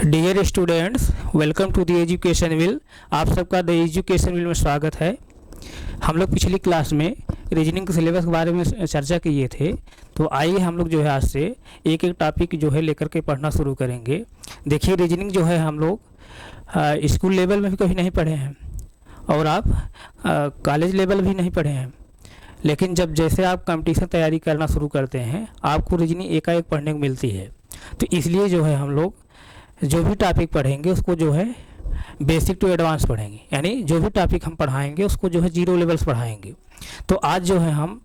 Dear students, welcome to the education wheel. आप सबका the education wheel में स्वागत है। हम लोग पिछली क्लास में रीजनिंग के सिलेबस के बारे में चर्चा किए थे, तो आइए हम लोग जो है आज से एक एक टॉपिक जो है लेकर के पढ़ना शुरू करेंगे। देखिए, रीजनिंग जो है हम लोग स्कूल लेवल में भी कभी नहीं पढ़े हैं और आप कॉलेज लेवल भी नहीं पढ़े हैं, लेकिन जब जैसे आप कंपटीशन तैयारी करना शुरू करते हैं आपको रीजनिंग एकाएक पढ़ने को मिलती है। तो इसलिए जो है हम लोग जो भी टॉपिक पढ़ेंगे उसको जो है बेसिक टू एडवांस पढ़ेंगे, यानी जो भी टॉपिक हम पढ़ाएंगे उसको जो है जीरो लेवल्स पढ़ाएंगे। तो आज जो है हम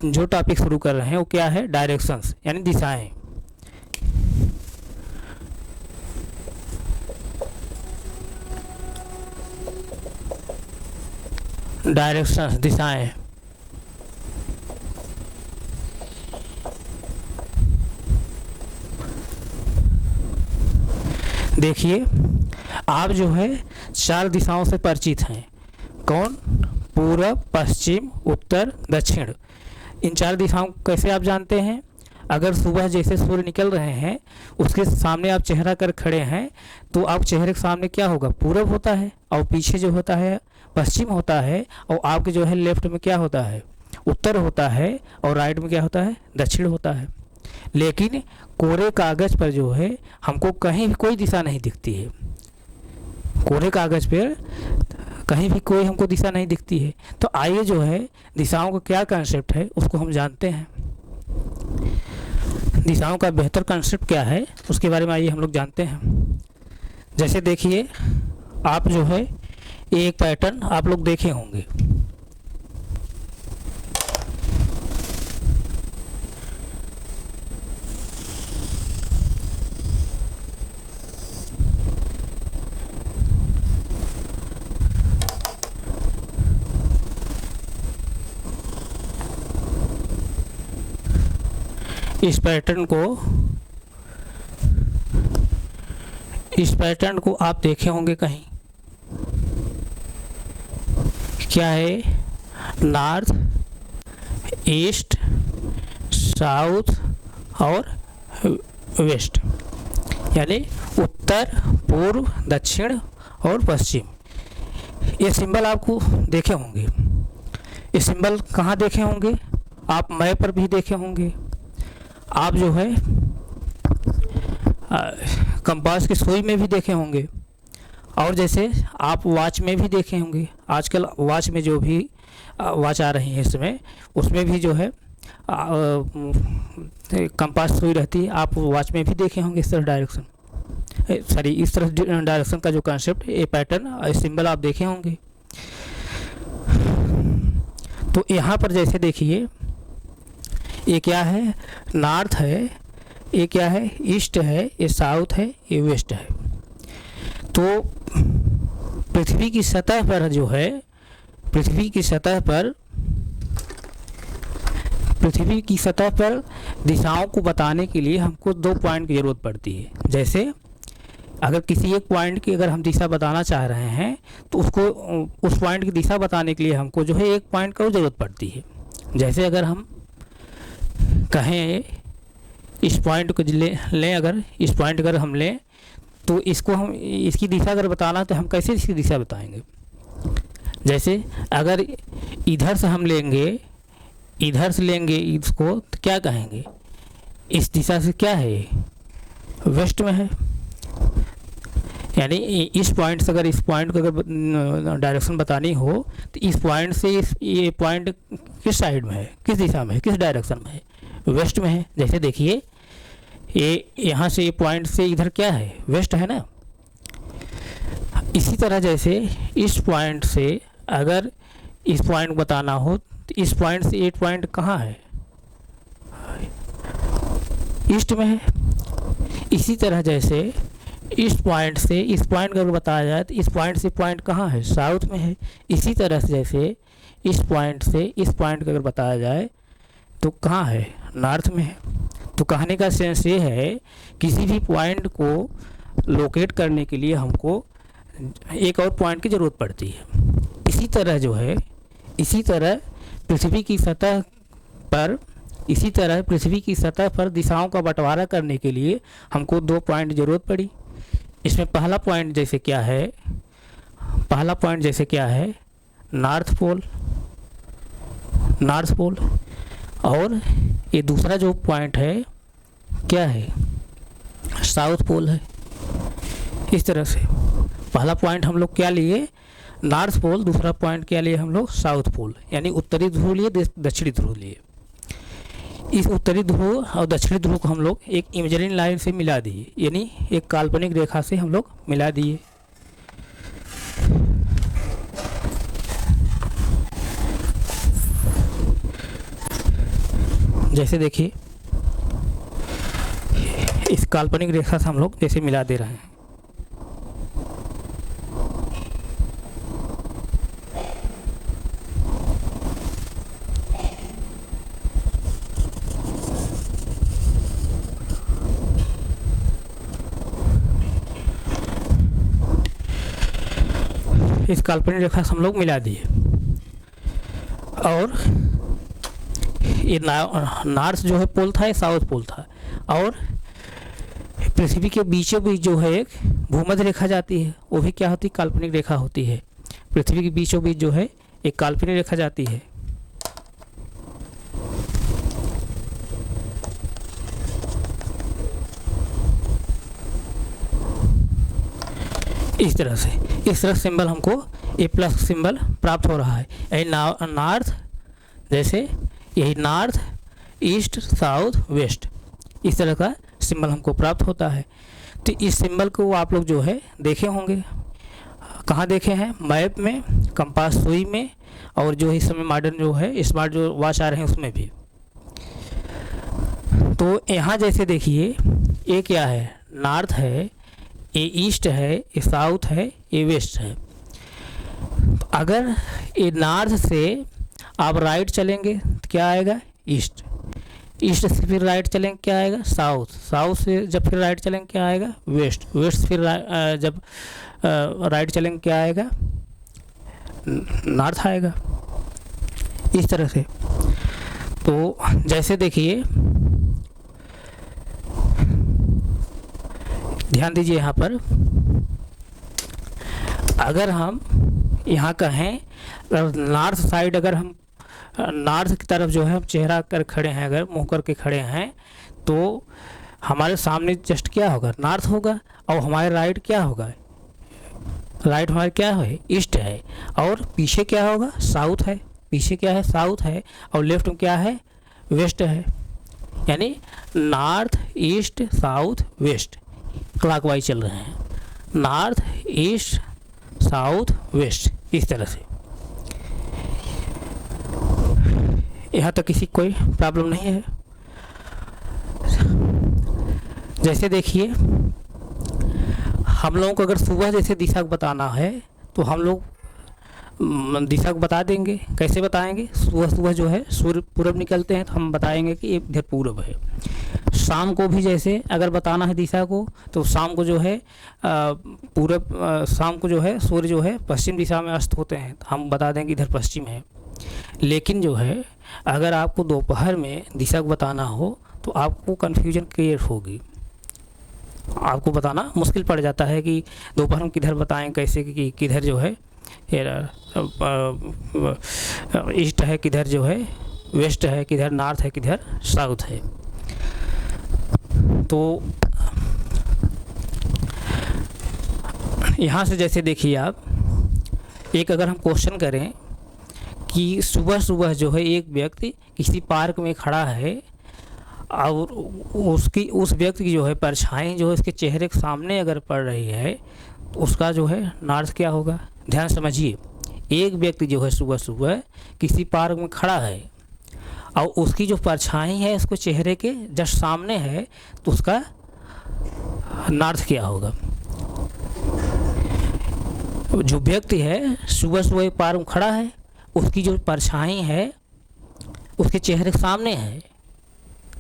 जो टॉपिक शुरू कर रहे हैं वो क्या है? डायरेक्शंस, यानी दिशाएं। डायरेक्शंस, दिशाएं। देखिए, आप जो है चार दिशाओं से परिचित हैं। कौन? पूरब, पश्चिम, उत्तर, दक्षिण। इन चार दिशाओं को कैसे आप जानते हैं? अगर सुबह जैसे सूर्य निकल रहे हैं उसके सामने आप चेहरा कर खड़े हैं तो आप चेहरे के सामने क्या होगा? पूरब होता है, और पीछे जो होता है पश्चिम होता है, और आपके जो है लेफ्ट में क्या होता है? उत्तर होता है, और राइट में क्या होता है? दक्षिण होता है। लेकिन कोरे कागज पर जो है हमको कहीं भी कोई दिशा नहीं दिखती है। कोरे कागज पर कहीं भी कोई हमको दिशा नहीं दिखती है। तो आइए जो है दिशाओं का क्या कंसेप्ट है उसको हम जानते हैं। दिशाओं का बेहतर कंसेप्ट क्या है उसके बारे में आइए हम लोग जानते हैं। जैसे देखिए, आप जो है एक पैटर्न आप लोग देखे होंगे। इस पैटर्न को आप देखे होंगे कहीं। क्या है? नॉर्थ, ईस्ट, साउथ और वेस्ट, यानी उत्तर, पूर्व, दक्षिण और पश्चिम। ये सिंबल आपको देखे होंगे। ये सिंबल कहाँ देखे होंगे? आप मैप पर भी देखे होंगे। आप जो है कंपास की सुई में भी देखे होंगे, और जैसे आप वॉच में भी देखे होंगे। आजकल वॉच में जो भी वॉच आ रही है इसमें, उसमें भी जो है कंपास सुई रहती है। आप वॉच में भी देखे होंगे इस तरह डायरेक्शन, सॉरी इस तरह डायरेक्शन का जो कंसेप्ट, ये पैटर्न सिंबल आप देखे होंगे। तो यहाँ पर जैसे देखिए, ये क्या है? नॉर्थ है, ये क्या है? ईस्ट है, ये साउथ है, ये वेस्ट है। तो पृथ्वी की सतह पर जो है, पृथ्वी की सतह पर दिशाओं को बताने के लिए हमको दो पॉइंट की ज़रूरत पड़ती है। जैसे अगर किसी एक पॉइंट की अगर हम दिशा बताना चाह रहे हैं तो उसको उस पॉइंट की दिशा बताने के लिए हमको जो है एक पॉइंट का ज़रूरत पड़ती है। जैसे अगर हम कहें इस पॉइंट को लें, अगर इस पॉइंट अगर हम लें तो इसको हम इसकी दिशा अगर बताना तो हम कैसे इसकी दिशा बताएंगे? जैसे अगर इधर से हम लेंगे, इधर से लेंगे इसको, तो क्या कहेंगे? इस दिशा से क्या है? वेस्ट में है। यानी इस पॉइंट से अगर इस पॉइंट को अगर डायरेक्शन बतानी हो तो इस पॉइंट से ये पॉइंट किस साइड में है, किस दिशा में है, किस डायरेक्शन में है? वेस्ट में है। जैसे देखिए, ये यहाँ से ये पॉइंट से इधर क्या है? वेस्ट है ना। इसी तरह जैसे इस पॉइंट से अगर इस पॉइंट बताना हो तो इस पॉइंट से ये पॉइंट कहाँ है? ईस्ट में है। इसी तरह जैसे इस पॉइंट से इस पॉइंट अगर बताया जाए तो इस पॉइंट से पॉइंट कहाँ है? साउथ में है। इसी तरह से जैसे इस पॉइंट से इस पॉइंट अगर बताया जाए तो कहाँ है? नॉर्थ में है। तो कहने का सेंस ये है, किसी भी पॉइंट को लोकेट करने के लिए हमको एक और पॉइंट की ज़रूरत पड़ती है। इसी तरह जो है, इसी तरह पृथ्वी की सतह पर दिशाओं का बंटवारा करने के लिए हमको दो पॉइंट ज़रूरत पड़ी। इसमें पहला पॉइंट जैसे क्या है, पहला पॉइंट जैसे क्या है, नॉर्थ पोल, नॉर्थ पोल। और ये दूसरा जो पॉइंट है क्या है, साउथ पोल है। इस तरह से पहला पॉइंट हम लोग क्या लिए, नॉर्थ पोल, दूसरा पॉइंट क्या लिए हम लोग, साउथ पोल, यानी उत्तरी ध्रुव लिए, दक्षिणी ध्रुव लिए। इस उत्तरी ध्रुव और दक्षिणी ध्रुव को हम लोग एक इमेजिनरी लाइन से मिला दिए, यानी एक काल्पनिक रेखा से हम लोग मिला दिए। जैसे देखिए इस काल्पनिक रेखा से हम लोग जैसे मिला दे रहे हैं। इस काल्पनिक रेखा से हम लोग मिला दिए। और ये नॉर्थ जो है पोल था, ये साउथ पोल था। और पृथ्वी के बीचों बीच जो है एक भूमध्य रेखा जाती है, वो भी क्या होती है, काल्पनिक रेखा होती है। पृथ्वी के बीचों बीच जो है एक काल्पनिक रेखा जाती है। इस तरह से सिंबल हमको ए प्लस सिंबल प्राप्त हो रहा है। यही नॉर्थ, जैसे यही नॉर्थ, ईस्ट, साउथ, वेस्ट, इस तरह का सिंबल हमको प्राप्त होता है। तो इस सिंबल को आप लोग जो है देखे होंगे, कहाँ देखे हैं, मैप में, कंपास सुई में, और जो इस समय मॉडर्न जो है स्मार्ट जो वॉच आ रहे हैं उसमें भी। तो यहाँ जैसे देखिए ये क्या है, नॉर्थ है, ये ईस्ट है, ये साउथ है, ये वेस्ट है। अगर ये नॉर्थ से आप राइट चलेंगे तो क्या आएगा, ईस्ट, ईस्ट से फिर राइट चलेंगे क्या आएगा, साउथ, साउथ से जब फिर राइट चलेंगे क्या आएगा, वेस्ट, वेस्ट से फिर जब राइट चलेंगे क्या आएगा, नॉर्थ आएगा। इस तरह से। तो जैसे देखिए ध्यान दीजिए यहाँ पर, अगर हम यहाँ कहें नॉर्थ साइड, अगर हम नॉर्थ की तरफ जो है हम चेहरा कर खड़े हैं, अगर मुंह करके खड़े हैं, तो हमारे सामने जस्ट क्या होगा, नॉर्थ होगा। और हमारे राइट क्या होगा, राइट हमारे क्या है, ईस्ट है। और पीछे क्या होगा, साउथ है, पीछे क्या है, साउथ है। और लेफ्ट में क्या है, वेस्ट है। यानी north, east, south, west clockwise चल रहे हैं, नॉर्थ, ईस्ट, साउथ, वेस्ट, इस तरह से। यहाँ तक किसी कोई प्रॉब्लम नहीं है। जैसे देखिए हम लोगों को अगर सुबह जैसे दिशा को बताना है तो हम लोग दिशा को बता देंगे। कैसे बताएंगे, सुबह सुबह जो है सूर्य पूरब निकलते हैं तो हम बताएंगे कि ये इधर पूरब है। शाम को भी जैसे अगर बताना है दिशा को तो शाम को जो है पूरब, शाम को जो है सूर्य जो है पश्चिम दिशा में अस्त होते हैं, तो हम बता देंगे इधर पश्चिम है। लेकिन जो है अगर आपको दोपहर में दिशा को बताना हो तो आपको कन्फ्यूजन क्रिएट होगी, आपको बताना मुश्किल पड़ जाता है कि दोपहर में किधर बताएं, कैसे कि किधर जो है ईस्ट है, किधर जो है वेस्ट है, किधर नॉर्थ है, किधर साउथ है। तो यहाँ से जैसे देखिए आप, एक अगर हम क्वेश्चन करें कि सुबह सुबह जो है एक व्यक्ति किसी पार्क में खड़ा है और उस व्यक्ति की जो है परछाई जो है उसके चेहरे के सामने अगर पड़ रही है तो उसका जो है नॉर्थ क्या होगा। ध्यान समझिए, एक व्यक्ति जो है सुबह सुबह किसी पार्क में खड़ा है और उसकी जो परछाई है उसको चेहरे के जस्ट सामने है तो उसका नॉर्थ क्या होगा। जो व्यक्ति है सुबह सुबह पार्क में खड़ा है, उसकी जो परछाई है उसके चेहरे के सामने है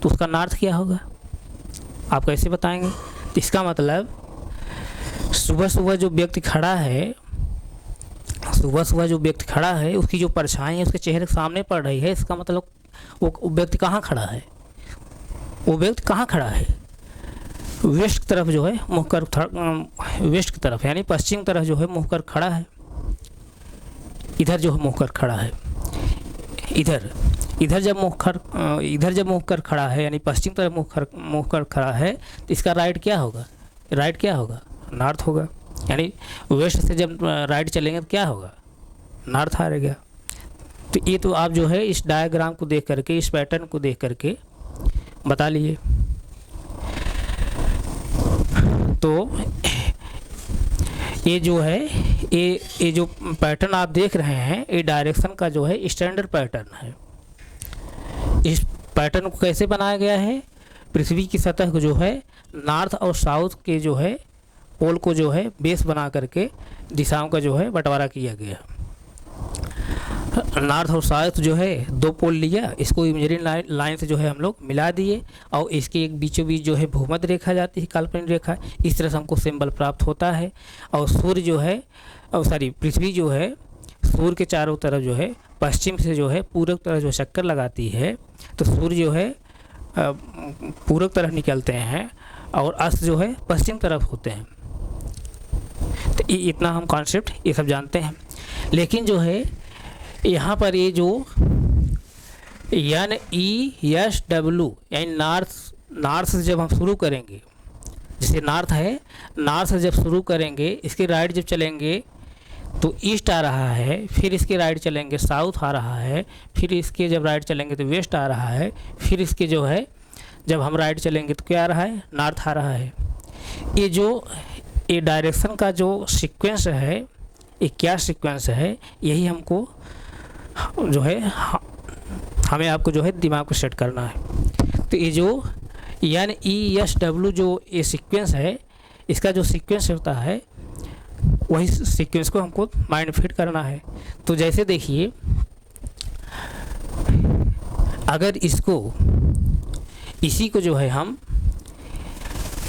तो उसका नॉर्थ क्या होगा। आप कैसे बताएंगे। इसका मतलब सुबह सुबह जो व्यक्ति खड़ा है, सुबह सुबह जो व्यक्ति खड़ा है उसकी जो परछाई है उसके चेहरे के सामने पड़ रही है, इसका मतलब वो व्यक्ति कहाँ खड़ा है, वो व्यक्ति कहाँ खड़ा है, वेस्ट की तरफ जो है मुँह कर वेस्ट की तरफ यानी पश्चिम की तरफ जो है मुँह कर खड़ा है। इधर जो है मुँह कर खड़ा है, इधर जब मुँह कर खड़ा है यानी पश्चिम तरफ मुँह कर खड़ा है तो इसका राइट क्या होगा? नॉर्थ होगा। यानी वेस्ट से जब राइट चलेंगे तो क्या होगा? नॉर्थ आ गया। तो ये तो आप जो है इस डायग्राम को देख करके, इस पैटर्न को देख करके बता लिए। तो ये जो है ये जो पैटर्न आप देख रहे हैं ये डायरेक्शन का जो है स्टैंडर्ड पैटर्न है। इस पैटर्न को कैसे बनाया गया है? पृथ्वी की सतह को जो है नॉर्थ और साउथ के जो है पोल को जो है बेस बना करके दिशाओं का जो है बंटवारा किया गया। नॉर्थ और साउथ जो है दो पोल लिया, इसको इमेजिनरी लाइन से जो है हम लोग मिला दिए और इसके एक बीचों बीच जो है भूमध्य रेखा जाती है, काल्पनिक रेखा। इस तरह से हमको सिंबल प्राप्त होता है। और सूर्य जो है पृथ्वी जो है सूर्य के चारों तरफ जो है पश्चिम से जो है पूर्व तरफ जो चक्कर लगाती है, तो सूर्य जो है पूर्व तरफ निकलते हैं और अस्त जो है पश्चिम तरफ होते हैं। तो इतना हम कॉन्सेप्ट ये सब जानते हैं। लेकिन जो है यहाँ पर ये जो NESW यानी नॉर्थ से जब हम शुरू करेंगे, जैसे नॉर्थ है, नॉर्थ से जब शुरू करेंगे इसके राइट जब चलेंगे तो ईस्ट आ रहा है, फिर इसके राइट चलेंगे साउथ आ रहा है, फिर इसके जब राइट चलेंगे तो वेस्ट आ रहा है, फिर इसके जो है जब हम राइट चलेंगे तो क्या आ रहा है? नॉर्थ आ रहा है। ये डायरेक्शन का जो सीक्वेंस है, ये क्या सीक्वेंस है, यही हमको जो है हमें आपको जो है दिमाग को सेट करना है। तो ये जो NESW जो ये सीक्वेंस है, इसका जो सीक्वेंस होता है वही सीक्वेंस को हमको माइंड फिट करना है। तो जैसे देखिए, अगर इसी को जो है हम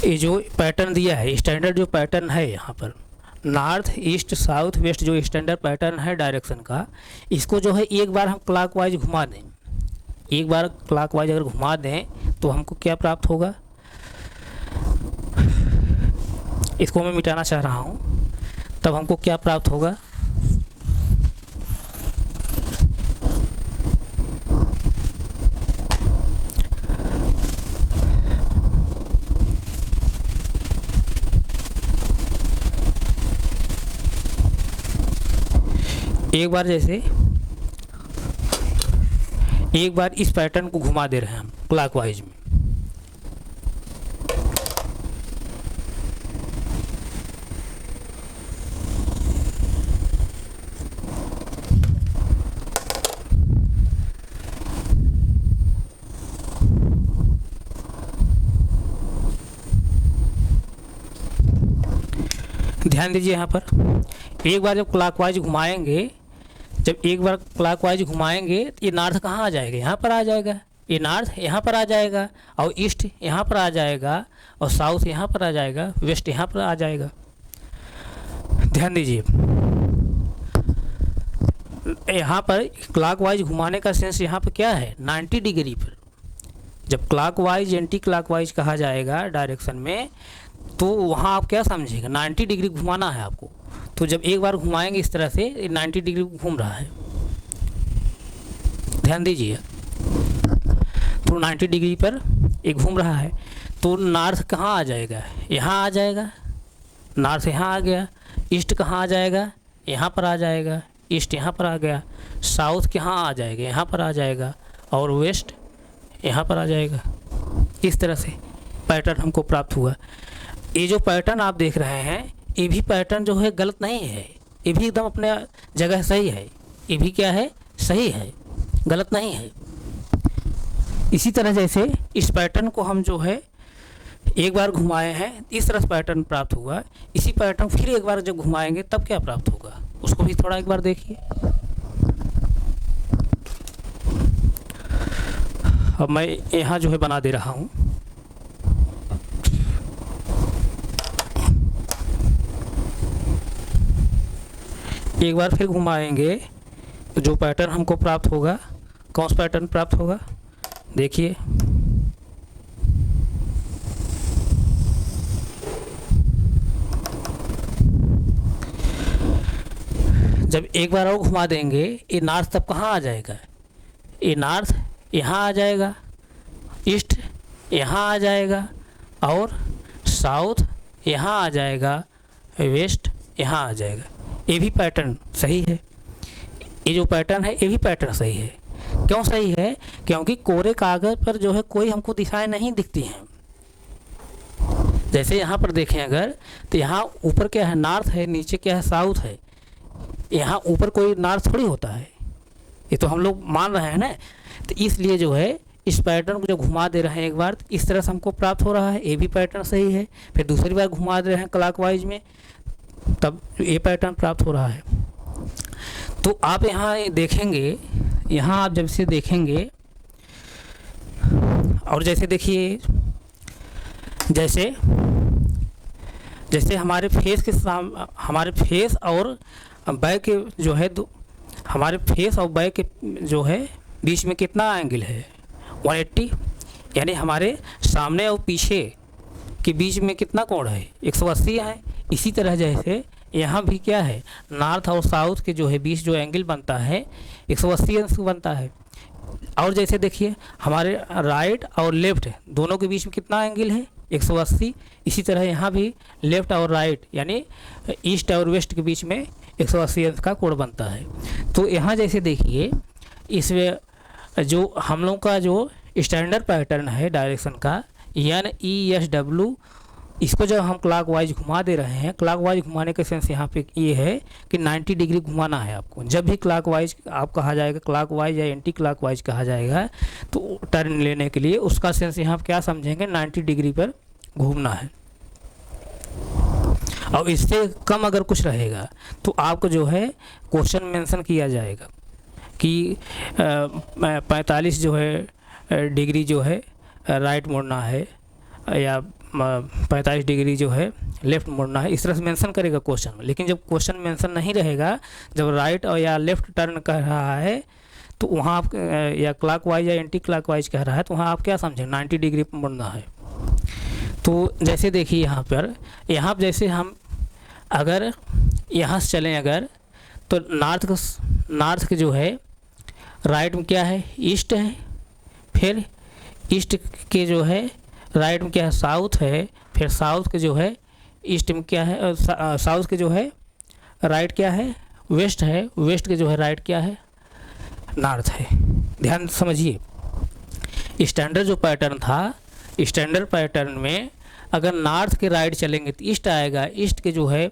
ये जो पैटर्न दिया है, स्टैंडर्ड जो पैटर्न है यहाँ पर नॉर्थ ईस्ट साउथ वेस्ट जो स्टैंडर्ड पैटर्न है डायरेक्शन का, इसको जो है एक बार हम क्लॉकवाइज घुमा दें, एक बार क्लॉकवाइज अगर घुमा दें तो हमको क्या प्राप्त होगा? इसको मैं मिटाना चाह रहा हूँ, तब हमको क्या प्राप्त होगा? एक बार इस पैटर्न को घुमा दे रहे हैं हम क्लॉकवाइज में, ध्यान दीजिए यहाँ पर एक बार जब क्लॉकवाइज घुमाएंगे, जब एक बार क्लॉकवाइज घुमाएंगे तो ये नॉर्थ कहाँ आ जाएगा? यहाँ पर आ जाएगा। ये नॉर्थ यहाँ पर आ जाएगा और ईस्ट यहाँ पर आ जाएगा और साउथ यहाँ पर आ जाएगा, वेस्ट यहाँ पर आ जाएगा। ध्यान दीजिए, यहाँ पर क्लॉकवाइज घुमाने का सेंस यहाँ पर क्या है? 90 डिग्री पर। जब क्लॉकवाइज एंटी क्लॉकवाइज कहा जाएगा डायरेक्शन में, तो वहाँ आप क्या समझेगा? 90 डिग्री घुमाना है आपको। तो जब एक बार घुमाएंगे इस तरह से 90 डिग्री घूम रहा है, ध्यान दीजिए। तो 90 डिग्री पर एक घूम रहा है, तो नॉर्थ कहाँ आ जाएगा? यहाँ आ जाएगा। नॉर्थ यहाँ आ गया। ईस्ट कहाँ आ जाएगा? यहाँ पर आ जाएगा। ईस्ट यहाँ पर आ गया। साउथ कहाँ आ जाएगा? यहाँ पर आ जाएगा। और वेस्ट यहाँ पर आ जाएगा। इस तरह से पैटर्न हमको प्राप्त हुआ। ये जो पैटर्न आप देख रहे हैं, ये भी पैटर्न जो है गलत नहीं है, ये भी एकदम अपने जगह सही है। ये भी क्या है? सही है, गलत नहीं है। इसी तरह जैसे इस पैटर्न को हम जो है एक बार घुमाए हैं, इस तरह से पैटर्न प्राप्त हुआ। इसी पैटर्न फिर एक बार जब घुमाएंगे तब क्या प्राप्त होगा, उसको भी थोड़ा एक बार देखिए। अब मैं यहाँ जो है बना दे रहा हूँ। एक बार फिर घुमाएंगे तो जो पैटर्न हमको प्राप्त होगा, कौन सा पैटर्न प्राप्त होगा? देखिए, जब एक बार और घुमा देंगे ये नॉर्थ तब कहाँ आ जाएगा, ये नॉर्थ यहाँ आ जाएगा, ईस्ट यहाँ आ जाएगा और साउथ यहाँ आ जाएगा, वेस्ट यहाँ आ जाएगा। ये भी पैटर्न सही है, ये जो पैटर्न है ये भी पैटर्न सही है। क्यों सही है? क्योंकि कोरे कागज़ पर जो है कोई हमको दिशाएं नहीं दिखती हैं। जैसे यहाँ पर देखें अगर, तो यहाँ ऊपर क्या है, नॉर्थ है, नीचे क्या है, साउथ है। यहाँ ऊपर कोई नॉर्थ थोड़ी होता है, ये तो हम लोग मान रहे हैं ना। तो इसलिए जो है इस पैटर्न को जो घुमा दे रहे हैं एक बार, तो इस तरह से हमको प्राप्त हो रहा है, ये भी पैटर्न सही है। फिर दूसरी बार घुमा दे रहे हैं क्लॉकवाइज में, तब ये पैटर्न प्राप्त हो रहा है। तो आप यहाँ देखेंगे, यहाँ आप जब से देखेंगे और जैसे देखिए, जैसे जैसे हमारे फेस के हमारे फेस और बैक के जो है हमारे फेस और बैक के जो है बीच में कितना एंगल है, 180, यानी हमारे सामने और पीछे के बीच में कितना कोण है, 180 है। इसी तरह जैसे यहाँ भी क्या है, नॉर्थ और साउथ के जो है बीच जो एंगल बनता है 180 अंश बनता है। और जैसे देखिए हमारे राइट और लेफ़्ट दोनों के बीच में कितना एंगल है, 180। इसी तरह यहाँ भी लेफ़्ट और राइट यानी ईस्ट और वेस्ट के बीच में 180 अंश का कोण बनता है। तो यहाँ जैसे देखिए, इसमें जो हम लोग का जो स्टैंडर्ड पैटर्न है डायरेक्शन का NESW, इसको जब हम क्लॉकवाइज घुमा दे रहे हैं, क्लॉकवाइज घुमाने का सेंस यहाँ पे ये है कि 90 डिग्री घुमाना है आपको। जब भी क्लॉकवाइज आप कहा जाएगा, क्लॉकवाइज या एंटी क्लॉकवाइज कहा जाएगा, तो टर्न लेने के लिए उसका सेंस यहाँ क्या समझेंगे, 90 डिग्री पर घूमना है। और इससे कम अगर कुछ रहेगा तो आपको जो है क्वेश्चन मेंशन किया जाएगा कि 45 जो है डिग्री जो है राइट मोड़ना है या 45 डिग्री जो है लेफ़्ट मोड़ना है, इस तरह से मेंशन करेगा क्वेश्चन में। लेकिन जब क्वेश्चन मेंशन नहीं रहेगा, जब राइट और या लेफ़्ट टर्न कर रहा है, तो वहाँ आप या क्लॉकवाइज या एंटी क्लॉकवाइज कह रहा है, तो वहाँ आप क्या समझें, 90 डिग्री पर मुड़ना है। तो जैसे देखिए यहाँ पर जैसे हम अगर यहाँ से चलें अगर, तो नॉर्थ के जो है राइट में क्या है, ईस्ट है। फिर ईस्ट के जो है राइट में क्या है, साउथ है। फिर साउथ के जो है ईस्ट में क्या है, साउथ के जो है राइट क्या है, वेस्ट है। वेस्ट के जो है राइट क्या है, नॉर्थ है। ध्यान समझिए, स्टैंडर्ड जो पैटर्न था, स्टैंडर्ड पैटर्न में अगर नॉर्थ के राइट चलेंगे तो ईस्ट आएगा, ईस्ट के जो है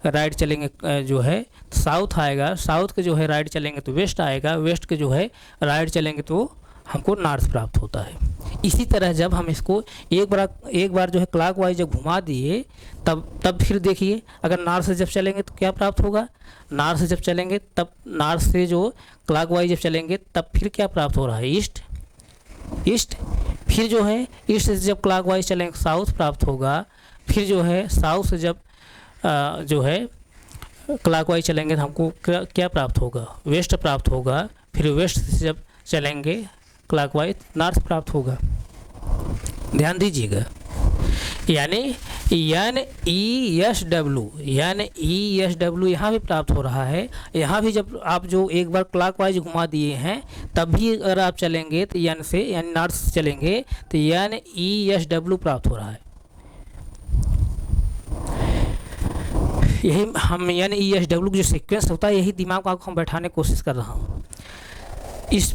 राइट चलेंगे जो है साउथ आएगा, साउथ के जो है राइट चलेंगे तो वेस्ट आएगा, वेस्ट के जो है राइट चलेंगे तो हमको नॉर्थ प्राप्त होता है। इसी तरह जब हम इसको एक बार जो है क्लॉकवाइज जब घुमा दिए, तब फिर देखिए अगर नॉर्थ से जब चलेंगे तो क्या प्राप्त होगा, नॉर्थ से जब चलेंगे तब नॉर्थ से जो क्लॉकवाइज जब चलेंगे तब फिर क्या प्राप्त हो रहा है, ईस्ट। फिर जो है ईस्ट से जब क्लॉकवाइज चलेंगे साउथ प्राप्त होगा। फिर जो है साउथ से जब जो है क्लॉकवाइज चलेंगे तो हमको क्या प्राप्त होगा, वेस्ट प्राप्त होगा। फिर वेस्ट से जब चलेंगे क्लॉकवाइज नॉर्थ प्राप्त होगा। ध्यान दीजिएगा, यानी NESW यहाँ भी प्राप्त हो रहा है। यहाँ भी जब आप जो एक बार क्लॉकवाइज घुमा दिए हैं, तब भी अगर आप चलेंगे तो यानी नॉर्थ से चलेंगे तो NESW प्राप्त हो रहा है। यही हम NESW जो सीक्वेंस होता है, यही दिमाग को हम बैठाने की कोशिश कर रहा हूँ। इस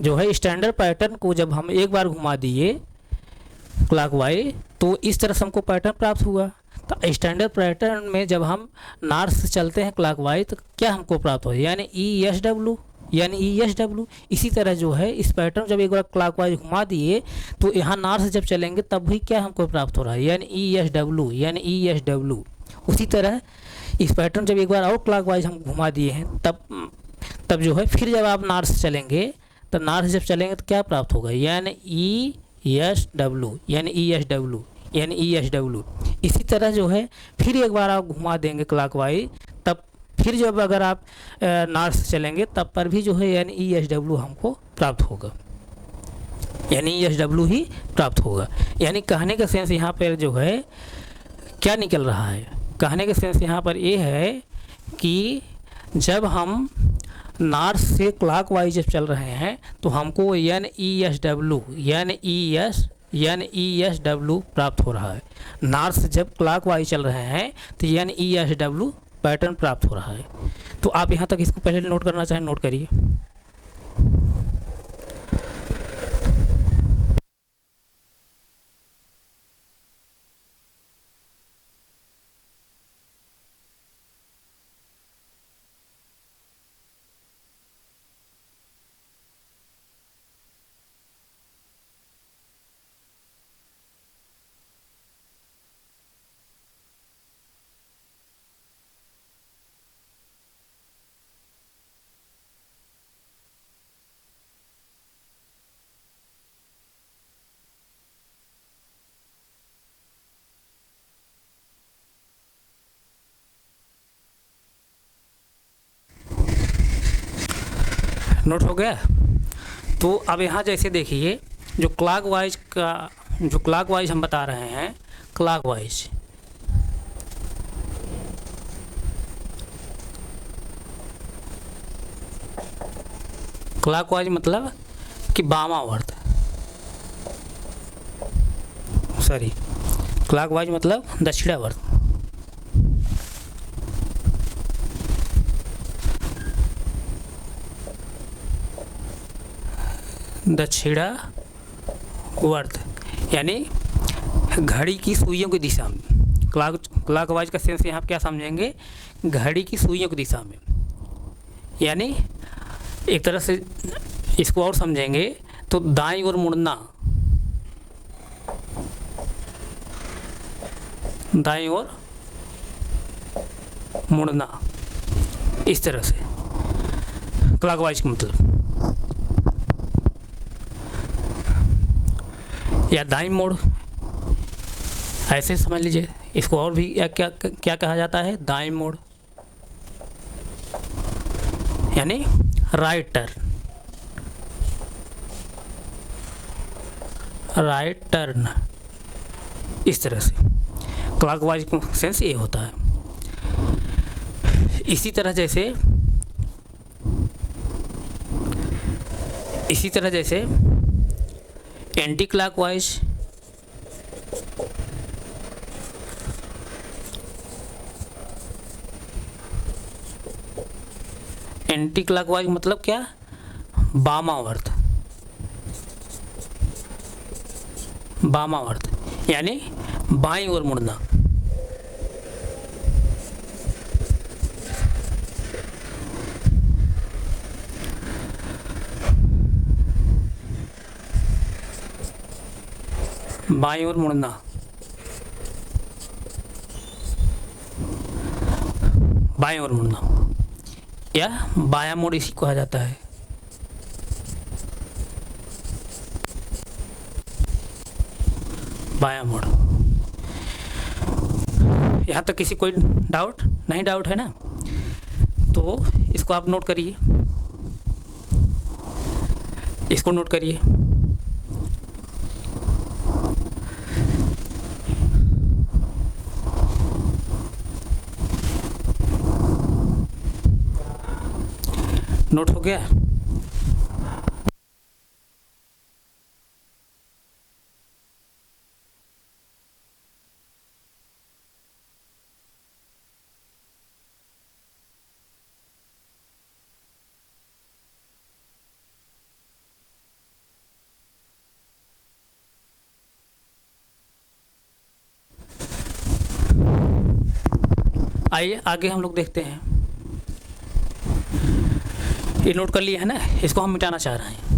जो है स्टैंडर्ड पैटर्न को जब हम एक बार घुमा दिए क्लॉकवाइज, तो इस तरह से हमको पैटर्न प्राप्त हुआ। तो स्टैंडर्ड पैटर्न में जब हम नॉर्थ से चलते हैं क्लॉकवाइज, तो क्या हमको प्राप्त हो, यानी ESW। इसी तरह जो है इस पैटर्न जब एक बार क्लॉकवाइज घुमा दिए, तो यहाँ नॉर्थ से जब चलेंगे तब भी क्या हमको प्राप्त हो रहा है, यानी ESW। उसी तरह इस पैटर्न जब एक बार और क्लॉकवाइज हम घुमा दिए हैं, तब जो है फिर जब आप नॉर्थ से चलेंगे, तो नॉर्थ से जब चलेंगे तो क्या प्राप्त होगा, यानी ESW। इसी तरह जो है फिर एक बार आप घुमा देंगे क्लॉकवाइज, तब फिर जब अगर आप नॉर्थ से चलेंगे तब पर भी जो है यानी ESW हमको प्राप्त होगा, यानी ESW ही प्राप्त होगा। यानी कहने का सेंस यहाँ पर जो है क्या निकल रहा है, कहने का सेंस यहाँ पर ये है कि जब हम नॉर्थ से क्लॉकवाइज जब चल रहे हैं तो हमको NESW प्राप्त हो रहा है। नॉर्थ से जब क्लॉकवाइज चल रहे हैं तो NESW पैटर्न प्राप्त हो रहा है। तो आप यहाँ तक इसको पहले नोट करना चाहें, नोट करिए। नोट हो गया। तो अब यहाँ जैसे देखिए जो क्लॉकवाइज हम बता रहे हैं, क्लॉकवाइज मतलब कि वामावर्त, सॉरी क्लॉकवाइज मतलब दक्षिणावर्त। दक्षिणावर्त यानी घड़ी की सुइयों की दिशा में। क्लॉकवाइज का सेंस यहाँ क्या समझेंगे, घड़ी की सुइयों की दिशा में, यानी एक तरह से इसको और समझेंगे तो दाईं ओर मुड़ना, दाईं ओर मुड़ना, इस तरह से क्लॉकवाइज का मतलब। या दाईं मोड़, ऐसे समझ लीजिए। इसको और भी क्या क्या कहा जाता है, दाईं मोड़ यानी राइट टर्न, इस तरह से क्लॉकवाइज का सेंस ये होता है। इसी तरह जैसे एंटी क्लॉकवाइज, मतलब क्या, वामावर्त यानी बाईं ओर मुड़ना। बाईं ओर मुड़ना, बाईं ओर मुड़ना या बायां मोड़ इसी को कहा जाता है। बायां मोड़। यहाँ तक किसी कोई डाउट है ना? तो इसको आप नोट करिए, इसको नोट करिए। नोट हो गया? आइए आगे हम लोग देखते हैं। ये नोट कर लिया है ना, इसको हम मिटाना चाह रहे हैं।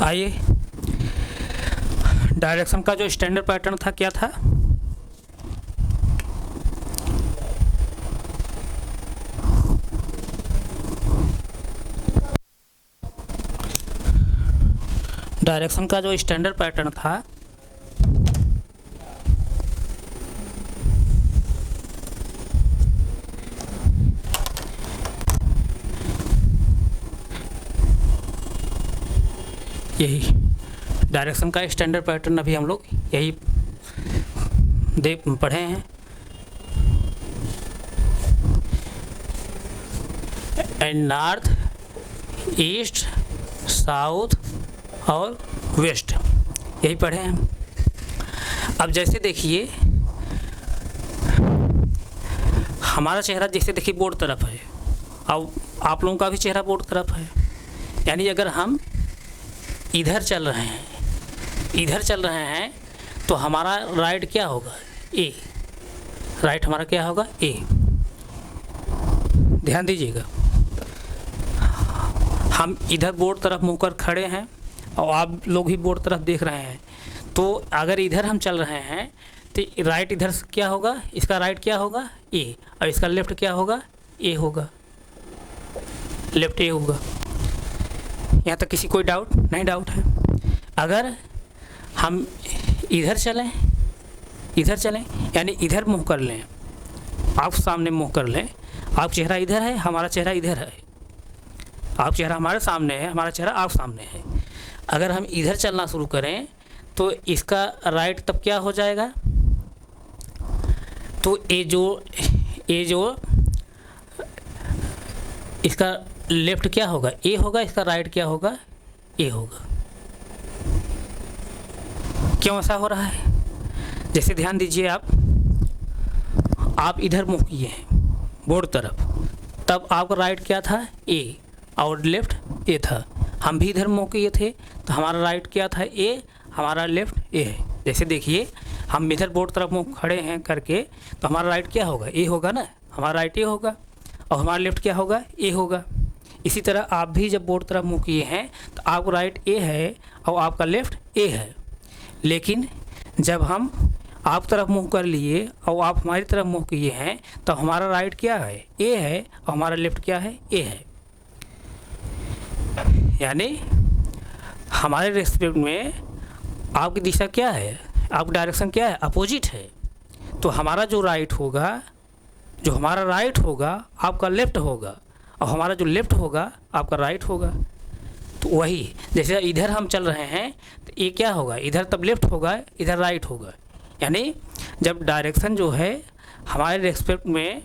आइए डायरेक्शन का जो स्टैंडर्ड पैटर्न था क्या था? डायरेक्शन का जो स्टैंडर्ड पैटर्न था यही डायरेक्शन का स्टैंडर्ड पैटर्न अभी हम लोग यही पढ़े हैं। एंड नॉर्थ, ईस्ट, साउथ और वेस्ट यही पढ़े हैं। अब जैसे देखिए हमारा चेहरा जैसे देखिए बोर्ड तरफ है, अब आप लोगों का भी चेहरा बोर्ड तरफ है, यानी अगर हम इधर चल रहे हैं तो हमारा राइट क्या होगा? ए। राइट हमारा क्या होगा? ए। ध्यान दीजिएगा, हम इधर बोर्ड तरफ मुँह कर खड़े हैं और आप लोग ही बोर्ड तरफ देख रहे हैं, तो अगर इधर हम चल रहे हैं तो राइट इधर क्या होगा? इसका राइट क्या होगा? ए। और इसका लेफ्ट क्या होगा? ए होगा, लेफ्ट ए होगा। यहाँ तक किसी कोई डाउट नहीं? डाउट है। अगर हम इधर चलें यानी इधर मुँह कर लें, आप सामने मुँह कर लें, आप चेहरा इधर है, हमारा चेहरा इधर है, आप चेहरा हमारे सामने है, हमारा चेहरा आप सामने है। अगर हम इधर चलना शुरू करें तो इसका राइट तब क्या हो जाएगा? तो ये जो इसका लेफ्ट क्या होगा? ए होगा, इसका राइट क्या होगा? ए होगा। क्यों ऐसा हो रहा है? जैसे ध्यान दीजिए, आप इधर मुँह किए हैं बोर्ड तरफ, तब आपका राइट क्या था? ए, और लेफ्ट ए था। हम भी इधर मुँह किए थे तो हमारा राइट क्या था? ए, हमारा लेफ्ट ए है। जैसे देखिए हम इधर बोर्ड तरफ मुँह खड़े हैं करके, तो हमारा राइट क्या होगा? ए होगा ना, हमारा राइट ए होगा, और हमारा लेफ्ट क्या होगा? ए होगा। इसी तरह आप भी जब बोर्ड तरफ मुँह किए हैं तो आपका राइट ए है और आपका लेफ्ट ए है। लेकिन जब हम आप तरफ मुँह कर लिए और आप हमारी तरफ मुँह किए हैं तो हमारा राइट क्या है? ए है, और हमारा लेफ्ट क्या है? ए है। यानी हमारे रेस्पेक्ट में आपकी दिशा क्या है? आपकी डायरेक्शन क्या है? अपोजिट है। तो हमारा जो राइट होगा, जो हमारा राइट होगा आपका लेफ्ट होगा, और हमारा जो लेफ्ट होगा आपका राइट होगा। तो वही जैसे इधर हम चल रहे हैं तो ये क्या होगा? इधर तब लेफ्ट होगा, इधर राइट होगा। यानी जब डायरेक्शन जो है हमारे रेस्पेक्ट में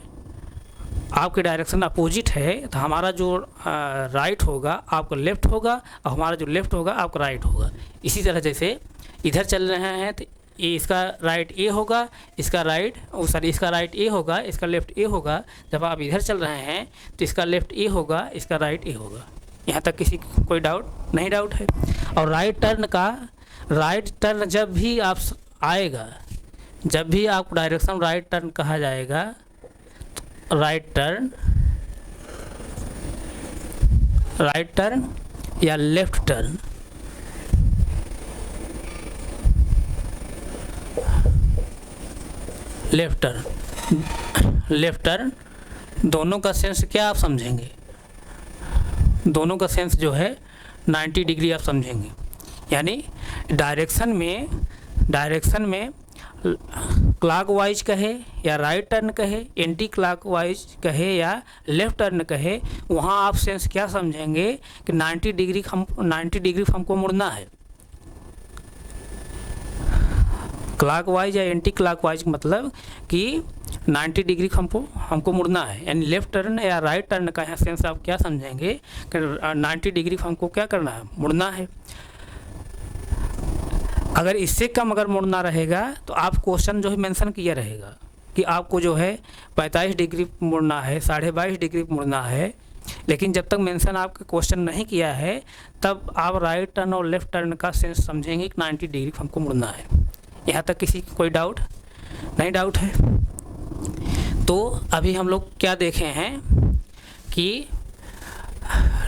आपकी डायरेक्शन अपोजिट है तो हमारा जो राइट होगा आपका लेफ्ट होगा, और हमारा जो लेफ्ट होगा आपका राइट होगा। इसी तरह जैसे इधर चल रहे हैं तो ये इसका राइट ए होगा, इसका राइट इसका राइट ए होगा, इसका लेफ्ट ए होगा। जब आप इधर चल रहे हैं तो इसका लेफ्ट ए होगा, इसका राइट ए होगा। यहाँ तक किसी कोई डाउट नहीं? डाउट है। और राइट टर्न जब भी आप आएगा, जब भी आपको डायरेक्शन राइट टर्न कहा जाएगा, राइट टर्न या लेफ्ट टर्न, लेफ्ट टर्न दोनों का सेंस क्या आप समझेंगे? दोनों का सेंस जो है 90 डिग्री आप समझेंगे। यानी डायरेक्शन में क्लॉकवाइज कहे या राइट टर्न कहे, एंटी क्लॉकवाइज कहे या लेफ्ट टर्न कहे, वहाँ आप सेंस क्या समझेंगे कि 90 डिग्री हमको मुड़ना है। क्लॉकवाइज या एंटी क्लॉकवाइज मतलब कि 90 डिग्री हमको मुड़ना है। यानी लेफ्ट टर्न या राइट टर्न का यहाँ सेंस आप क्या समझेंगे कि 90 डिग्री हमको क्या करना है? मुड़ना है। अगर इससे कम अगर मुड़ना रहेगा तो आप क्वेश्चन जो है मेंशन किया रहेगा कि आपको जो है 45 डिग्री मुड़ना है, 22.5 डिग्री मुड़ना है। लेकिन जब तक मेंशन आपका क्वेश्चन नहीं किया है तब आप राइट टर्न और लेफ्ट टर्न का सेंस समझेंगे कि 90 डिग्री हमको मुड़ना है। यहाँ तक किसी कोई डाउट नहीं? डाउट है। तो अभी हम लोग क्या देखे हैं कि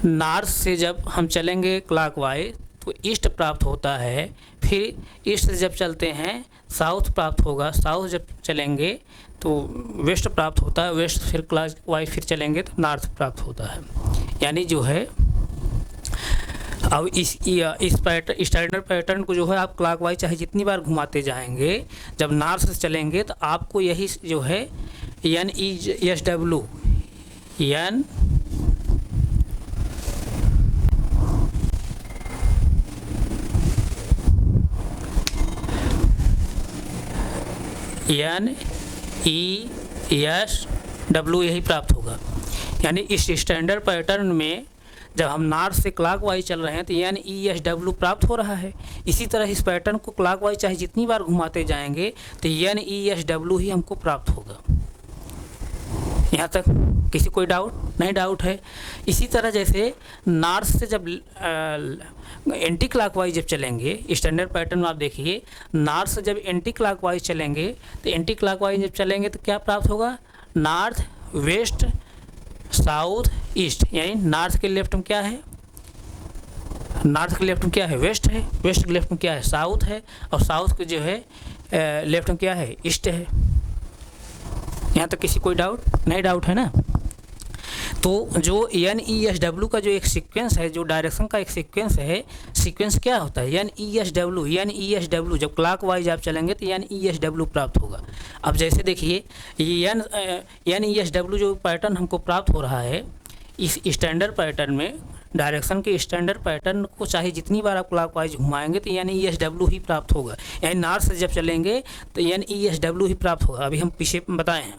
नॉर्थ से जब हम चलेंगे क्लॉकवाइज तो ईस्ट प्राप्त होता है। फिर ईस्ट से जब चलते हैं साउथ प्राप्त होगा, साउथ जब चलेंगे तो वेस्ट प्राप्त होता है, वेस्ट फिर क्लॉकवाइज फिर चलेंगे तो नॉर्थ प्राप्त होता है। यानी जो है अब इस पैटर्न स्टैंडर्ड पैटर्न को जो है आप क्लॉकवाइज चाहे जितनी बार घुमाते जाएंगे, जब नॉर्थ से चलेंगे तो आपको यही जो है NESW NESW यही प्राप्त होगा। यानी इस स्टैंडर्ड पैटर्न में जब हम नॉर्थ से क्लॉकवाइज चल रहे हैं तो NESW प्राप्त हो रहा है। इसी तरह इस पैटर्न को क्लॉकवाइज चाहे जितनी बार घुमाते जाएंगे तो NESW ही हमको प्राप्त होगा। यहाँ तक किसी कोई डाउट नहीं? डाउट है। इसी तरह जैसे नॉर्थ से जब एंटी क्लॉकवाइज जब चलेंगे, स्टैंडर्ड पैटर्न में आप देखिए, नॉर्थ से जब एंटी क्लॉकवाइज चलेंगे तो एंटी क्लॉकवाइज जब चलेंगे तो क्या प्राप्त होगा? North, west, south, east. यानी नॉर्थ के लेफ्ट में क्या है? नॉर्थ के लेफ्ट में क्या है? वेस्ट है। वेस्ट के लेफ्ट में क्या है? साउथ है। और साउथ के जो है लेफ्ट में क्या है? ईस्ट है। यहाँ तक किसी कोई डाउट नहीं? डाउट है ना? तो जो NESW का जो एक सीक्वेंस है, जो डायरेक्शन का एक सीक्वेंस है, सीक्वेंस क्या होता है? NESW जब क्लॉकवाइज आप चलेंगे तो NESW प्राप्त होगा। अब जैसे देखिए NESW जो पैटर्न हमको प्राप्त हो रहा है, इस स्टैंडर्ड पैटर्न में, डायरेक्शन के स्टैंडर्ड पैटर्न को चाहे जितनी बार आप क्लॉकवाइज घुमाएंगे तो NESW ही प्राप्त होगा। यानी नॉर्थ से जब चलेंगे तो NESW ही प्राप्त होगा। अभी हम पीछे बताए हैं।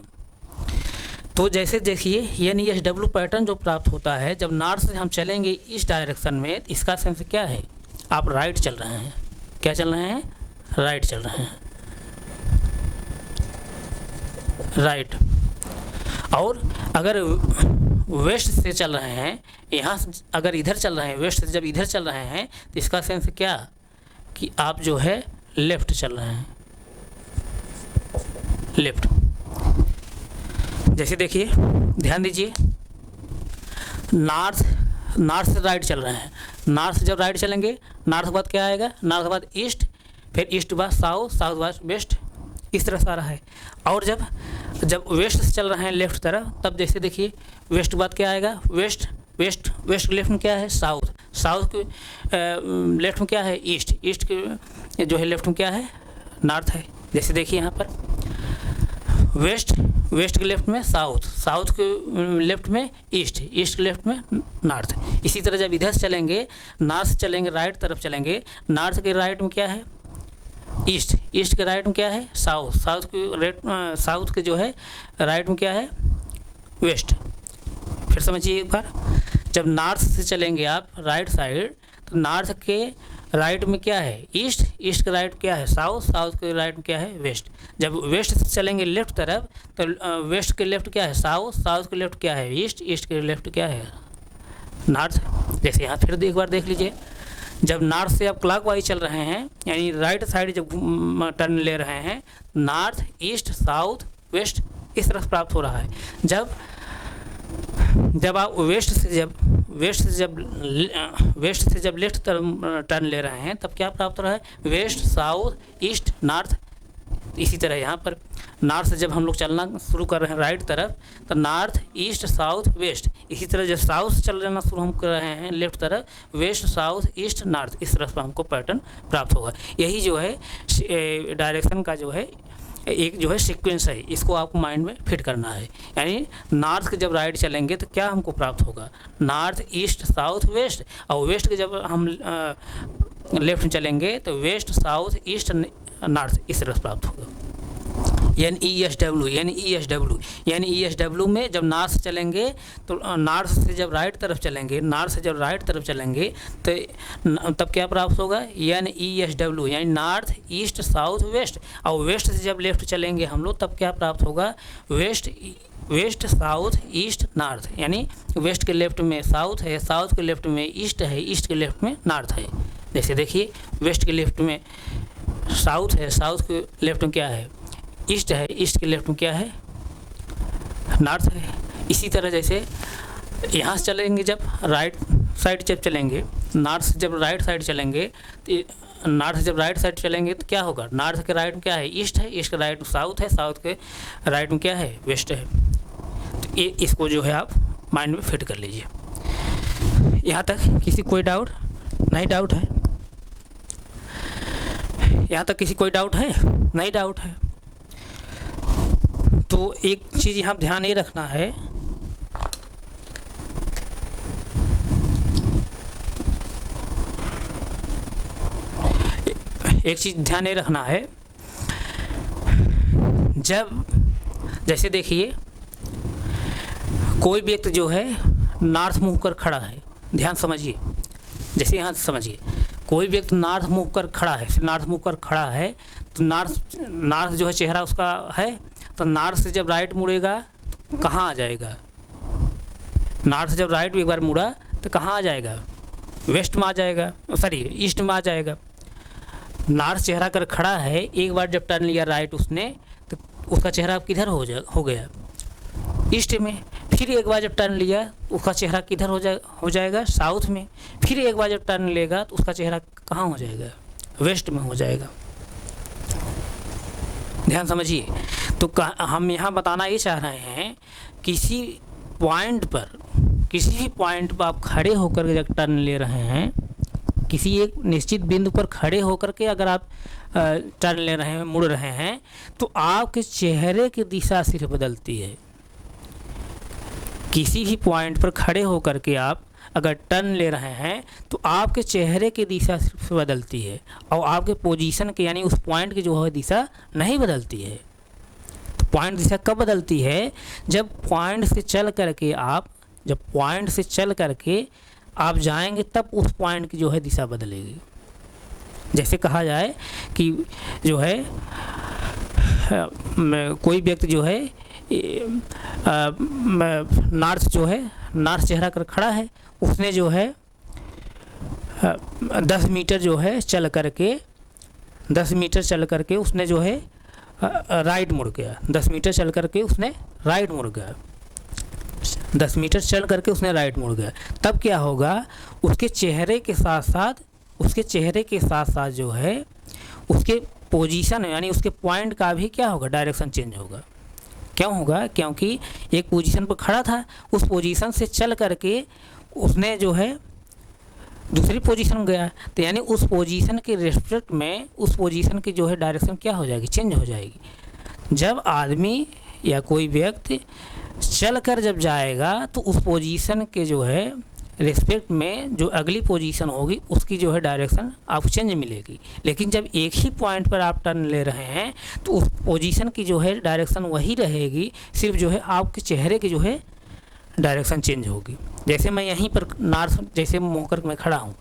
तो जैसे देखिए NESW पैटर्न जो प्राप्त होता है जब नॉर्थ से हम चलेंगे इस डायरेक्शन में, इसका सेंस क्या है? आप राइट चल रहे हैं। क्या चल रहे हैं? राइट चल रहे हैं, राइट। और अगर वेस्ट से चल रहे हैं, यहाँ अगर इधर चल रहे हैं, वेस्ट से जब इधर चल रहे हैं तो इसका सेंस क्या कि आप जो है लेफ्ट चल रहे हैं, लेफ्ट। जैसे देखिए, ध्यान दीजिए, नॉर्थ से राइट चल रहे हैं। नॉर्थ से जब राइट चलेंगे, नॉर्थ के बाद क्या आएगा? नॉर्थ के बाद ईस्ट, फिर ईस्ट के बाद साउथ, साउथ के बाद वेस्ट, इस तरह से आ रहा है। और जब वेस्ट से चल रहे हैं लेफ्ट तरफ, तब जैसे देखिए वेस्ट के बाद क्या आएगा? वेस्ट, वेस्ट, वेस्ट के लेफ्ट में क्या है? साउथ, साउथ के लेफ्ट में क्या है? ईस्ट, ईस्ट के जो है लेफ्ट में क्या है? नॉर्थ है। जैसे देखिए यहाँ पर वेस्ट, वेस्ट के लेफ्ट में साउथ, साउथ के लेफ्ट में ईस्ट, ईस्ट के लेफ्ट में नॉर्थ। इसी तरह जब इधर से चलेंगे, नॉर्थ से चलेंगे राइट तरफ चलेंगे, नॉर्थ के राइट में क्या है? ईस्ट, ईस्ट के राइट में क्या है? साउथ, साउथ के साउथ के जो है राइट में क्या है? वेस्ट। फिर समझिए एक बार, जब नॉर्थ से चलेंगे आप राइट साइड तो नॉर्थ के राइट में क्या है? ईस्ट, ईस्ट के राइट क्या है? साउथ, साउथ के राइट में क्या है? वेस्ट। जब वेस्ट से चलेंगे लेफ्ट तरफ तो वेस्ट के लेफ्ट क्या है? साउथ, साउथ के लेफ्ट क्या है? ईस्ट, ईस्ट के लेफ्ट क्या है? नॉर्थ। जैसे यहाँ फिर एक बार देख लीजिए, जब नॉर्थ से आप क्लॉकवाइज चल रहे हैं, यानी राइट साइड जब टर्न ले रहे हैं, नॉर्थ, ईस्ट, साउथ, वेस्ट इस तरह प्राप्त हो रहा है। जब आप वेस्ट से जब लेफ्ट टर्न ले रहे हैं तब क्या प्राप्त हो रहा है? West, south, east, north. इसी तरह यहाँ पर नॉर्थ से जब हम लोग चलना शुरू कर रहे हैं राइट तरफ तो नॉर्थ, ईस्ट, साउथ, वेस्ट। इसी तरह जब साउथ से चलना शुरू हम कर रहे हैं लेफ्ट तरफ, वेस्ट, साउथ, ईस्ट, नॉर्थ। इस तरह से हमको पैटर्न प्राप्त होगा। यही जो है डायरेक्शन का जो है एक जो है सीक्वेंस है, इसको आपको माइंड में फिट करना है। यानी नॉर्थ के जब राइट चलेंगे तो क्या हमको प्राप्त होगा? North, east, south, west. और वेस्ट के जब हम लेफ्ट में चलेंगे तो वेस्ट, साउथ, ईस्ट, नॉर्थ इस तरह प्राप्त होगा। NESW में जब नॉर्थ से चलेंगे तो नॉर्थ से जब राइट तरफ चलेंगे, तो तब क्या प्राप्त होगा? NESW यानी नॉर्थ, ईस्ट, साउथ, वेस्ट। और वेस्ट से जब लेफ्ट चलेंगे हम लोग तब क्या प्राप्त होगा? West, south, east, north. यानी वेस्ट के लेफ्ट में साउथ है, साउथ के लेफ्ट में ईस्ट है, ईस्ट के लेफ्ट में नॉर्थ है। जैसे देखिए, वेस्ट के लेफ्ट में साउथ है, साउथ के लेफ्ट में क्या है? ईस्ट है, ईस्ट के लेफ्ट में क्या है? नॉर्थ है। इसी तरह जैसे यहाँ से चलेंगे जब राइट साइड जब चलेंगे, नॉर्थ से जब राइट साइड चलेंगे, तो नॉर्थ से जब राइट साइड चलेंगे तो क्या होगा, नॉर्थ के राइट में क्या है, ईस्ट है, ईस्ट के राइट में साउथ है, साउथ के राइट में क्या है, वेस्ट है। तो ये इसको जो है आप माइंड में फिट कर लीजिए। यहाँ तक किसी कोई डाउट नहीं? डाउट है? यहाँ तक किसी कोई डाउट है? नहीं डाउट है। तो एक चीज़ यहाँ ध्यान ये रखना है, एक चीज़ ध्यान ये रखना है, जब जैसे देखिए कोई व्यक्ति जो है नॉर्थ मुँह कर खड़ा है, ध्यान समझिए, जैसे यहाँ समझिए, कोई व्यक्ति नॉर्थ मुँह कर खड़ा है, नॉर्थ मुँह कर खड़ा है, तो नॉर्थ जो है चेहरा उसका है, तो नॉर्थ से जब राइट मुड़ेगा तो कहाँ आ जाएगा, नॉर्थ से जब राइट एक बार मुड़ा तो कहाँ आ जाएगा, वेस्ट में आ जाएगा, सॉरी ईस्ट में आ जाएगा। नॉर्थ चेहरा कर खड़ा है, एक बार जब टर्न लिया राइट उसने, तो उसका चेहरा किधर हो गया, ईस्ट में। फिर एक बार जब टर्न लिया उसका चेहरा किधर हो जाएगा, साउथ में। फिर एक बार जब टर्न लेगा तो उसका चेहरा कहाँ हो जाएगा, वेस्ट में हो जाएगा। ध्यान समझिए। तो हम यहाँ बताना ये चाह रहे हैं, किसी पॉइंट पर, किसी भी पॉइंट पर आप खड़े होकर जब टर्न ले रहे हैं, किसी एक निश्चित बिंदु पर खड़े होकर के अगर आप टर्न ले रहे हैं, मुड़ रहे हैं, तो आपके चेहरे की दिशा सिर्फ बदलती है। किसी भी पॉइंट पर खड़े होकर के आप अगर टर्न ले रहे हैं तो आपके चेहरे की दिशा सिर्फ बदलती है, और आपके पोजीशन के यानी उस पॉइंट की जो है दिशा नहीं बदलती है। तो पॉइंट दिशा कब बदलती है, जब पॉइंट से चल करके आप जाएंगे तब उस पॉइंट की जो है दिशा बदलेगी। जैसे कहा जाए कि जो है कोई व्यक्ति जो है नॉर्थ जो है, नॉर्थ चेहरा कर खड़ा है, उसने जो है 10 मीटर जो है चल करके 10 मीटर चल करके उसने जो है राइट मुड़ गया, 10 मीटर चल करके उसने राइट मुड़ गया, 10 मीटर चल करके उसने राइट मुड़ गया। तब क्या होगा, उसके चेहरे के साथ साथ जो है उसके पोजीशन यानी उसके पॉइंट का भी क्या होगा, डायरेक्शन चेंज होगा। क्यों होगा, क्योंकि एक पोजीशन पर खड़ा था, उस पोजीशन से चल करके उसने जो है दूसरी पोजीशन में गया, तो यानी उस पोजीशन के रिस्पेक्ट में उस पोजीशन की जो है डायरेक्शन क्या हो जाएगी, चेंज हो जाएगी। जब आदमी या कोई व्यक्ति चल कर जब जाएगा तो उस पोजीशन के जो है रिस्पेक्ट में जो अगली पोजीशन होगी उसकी जो है डायरेक्शन आपको चेंज मिलेगी। लेकिन जब एक ही पॉइंट पर आप टर्न ले रहे हैं तो उस पोजीशन की जो है डायरेक्शन वही रहेगी, सिर्फ जो है आपके चेहरे की जो है डायरेक्शन चेंज होगी। जैसे मैं यहीं पर नॉर्थ जैसे मुँह करके मैं खड़ा हूँ,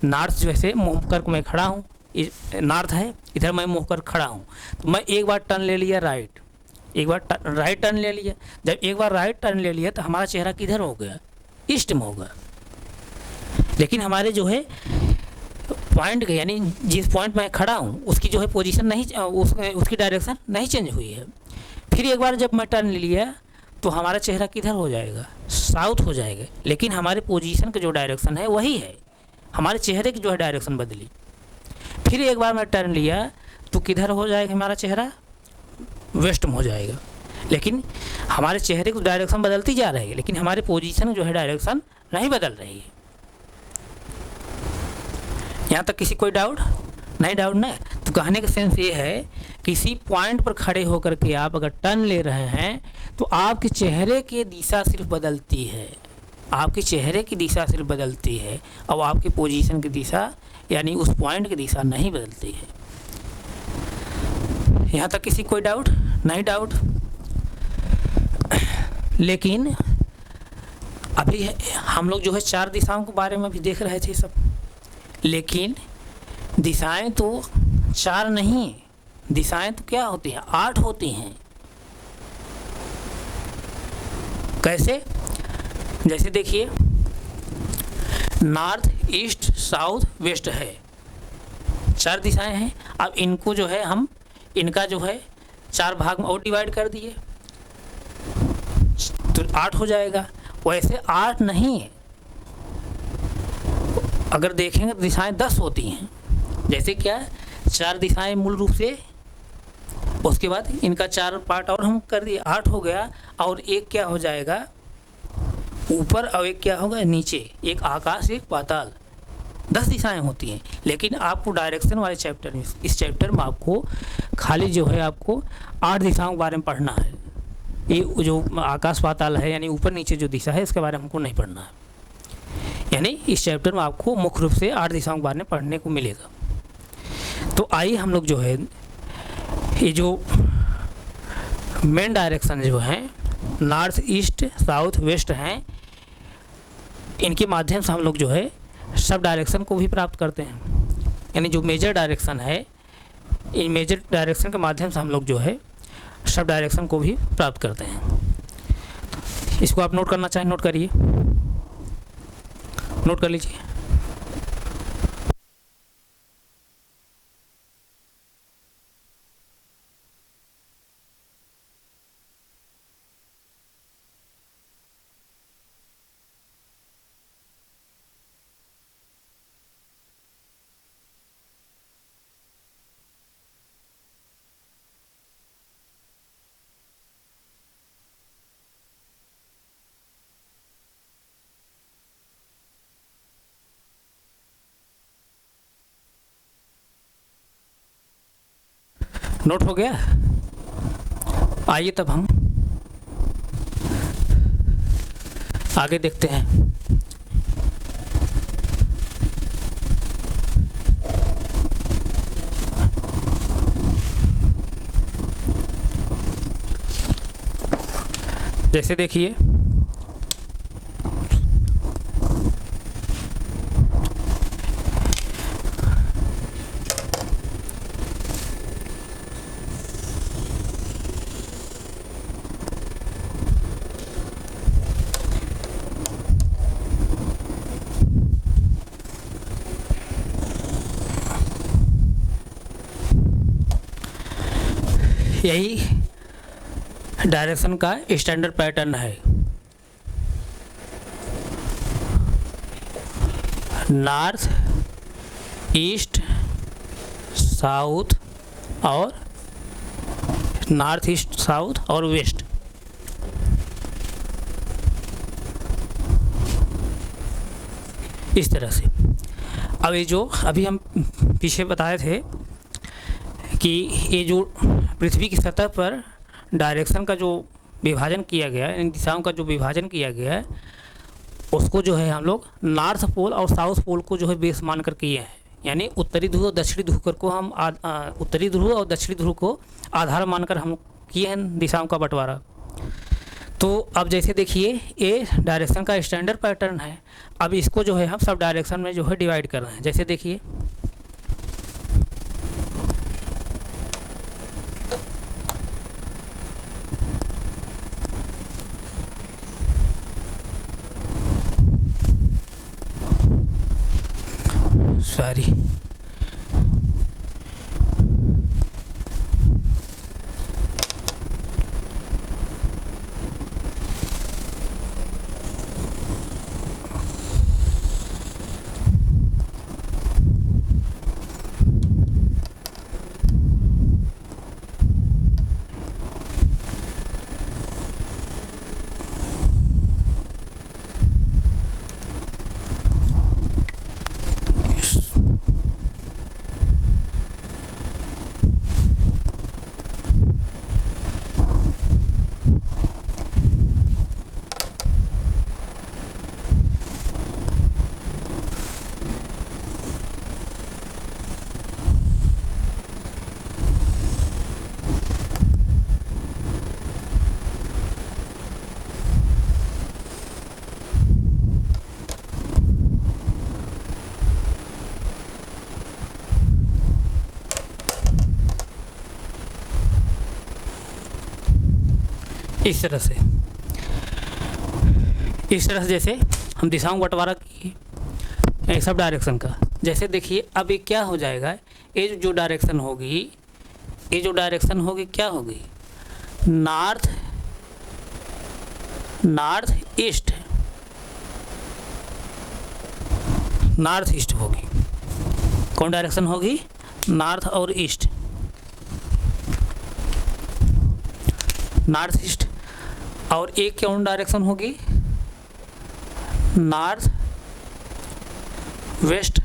नॉर्थ जैसे मुँह करके मैं खड़ा हूँ, नॉर्थ है, इधर मैं मुँह कर खड़ा हूँ, तो मैं एक बार टर्न ले लिया राइट, एक बार राइट टर्न ले लिया। जब एक बार राइट टर्न ले लिया तो हमारा चेहरा किधर हो गया, ईस्ट में होगा। लेकिन हमारे जो है पॉइंट के यानी जिस पॉइंट में खड़ा हूँ उसकी जो है पोजीशन नहीं, उसकी डायरेक्शन नहीं चेंज हुई है। फिर एक बार जब मैं टर्न ले लिया तो हमारा चेहरा किधर हो जाएगा, साउथ हो जाएगा। लेकिन हमारे पोजीशन का जो डायरेक्शन है वही है, हमारे चेहरे की जो है डायरेक्शन बदली। फिर एक बार मैं टर्न लिया तो किधर हो जाएगा, हमारा चेहरा वेस्ट में हो जाएगा। लेकिन हमारे चेहरे की डायरेक्शन बदलती जा रही है, लेकिन हमारे पोजीशन जो है डायरेक्शन नहीं बदल रही है। यहाँ तक किसी कोई डाउट नहीं? डाउट ना? तो कहने का सेंस ये है, किसी पॉइंट पर खड़े होकर के आप अगर टर्न ले रहे हैं तो आपके चेहरे की दिशा सिर्फ बदलती है, आपके चेहरे की दिशा सिर्फ बदलती है, और आपकी पोजीशन की दिशा यानी उस पॉइंट की दिशा नहीं बदलती है। यहाँ तक किसी कोई डाउट नहीं? डाउट। लेकिन अभी हम लोग जो है 4 दिशाओं के बारे में भी देख रहे थे सब, लेकिन दिशाएं तो 4 नहीं, दिशाएं तो क्या होती हैं, 8 होती हैं। कैसे? जैसे देखिए नॉर्थ, ईस्ट, साउथ, वेस्ट है, 4 दिशाएं हैं। अब इनको जो है हम इनका जो है 4 भाग में और डिवाइड कर दिए तो 8 हो जाएगा। वैसे 8 नहीं है, अगर देखेंगे तो दिशाएं 10 होती हैं। जैसे क्या, 4 दिशाएं मूल रूप से, उसके बाद इनका 4 पार्ट और हम कर दिए, 8 हो गया। और एक क्या हो जाएगा ऊपर, और एक क्या होगा नीचे, एक आकाश एक पाताल, 10 दिशाएं होती हैं। लेकिन आपको डायरेक्शन वाले चैप्टर में, इस चैप्टर में आपको खाली जो है आपको 8 दिशाओं के बारे में पढ़ना है। ये जो आकाश पाताल है यानी ऊपर नीचे जो दिशा है, इसके बारे में हमको नहीं पढ़ना है। यानी इस चैप्टर में आपको मुख्य रूप से 8 दिशाओं के बारे में पढ़ने को मिलेगा। तो आइए हम लोग जो है ये जो मेन डायरेक्शन जो है नॉर्थ ईस्ट साउथ वेस्ट हैं, इनके माध्यम से हम लोग जो है सब डायरेक्शन को भी प्राप्त करते हैं। यानी जो मेजर डायरेक्शन है, इन मेजर डायरेक्शन के माध्यम से हम लोग जो है सब डायरेक्शन को भी प्राप्त करते हैं। इसको आप नोट करना चाहें नोट करिए, नोट कर लीजिए। नोट हो गया। आइए तब हम आगे देखते हैं। जैसे देखिए यही डायरेक्शन का स्टैंडर्ड पैटर्न है। नॉर्थ ईस्ट साउथ और नॉर्थ ईस्ट साउथ और वेस्ट। इस तरह से अब ये जो अभी हम पीछे बताए थे कि ये जो पृथ्वी की सतह पर डायरेक्शन का जो विभाजन किया गया है, इन दिशाओं का जो विभाजन किया गया है, उसको जो है हम लोग नॉर्थ पोल और साउथ पोल को जो है बेस मान कर किए हैं। यानी उत्तरी ध्रुव और दक्षिणी ध्रुव को हम उत्तरी ध्रुव और दक्षिणी ध्रुव को आधार मानकर हम किए हैं दिशाओं का बंटवारा। तो अब जैसे देखिए ये डायरेक्शन का स्टैंडर्ड पैटर्न है। अब इसको जो है हम सब डायरेक्शन में जो है डिवाइड कर रहे हैं। जैसे देखिए सॉरी इस तरह से जैसे हम दिशाओं का बंटवारा किए सब डायरेक्शन का। जैसे देखिए अब ये क्या हो जाएगा, ये जो डायरेक्शन होगी, ये जो डायरेक्शन होगी क्या होगी, नॉर्थ ईस्ट नॉर्थ ईस्ट होगी। कौन डायरेक्शन होगी? नॉर्थ और ईस्ट, नॉर्थ ईस्ट। और एक कौन डायरेक्शन होगी? North west.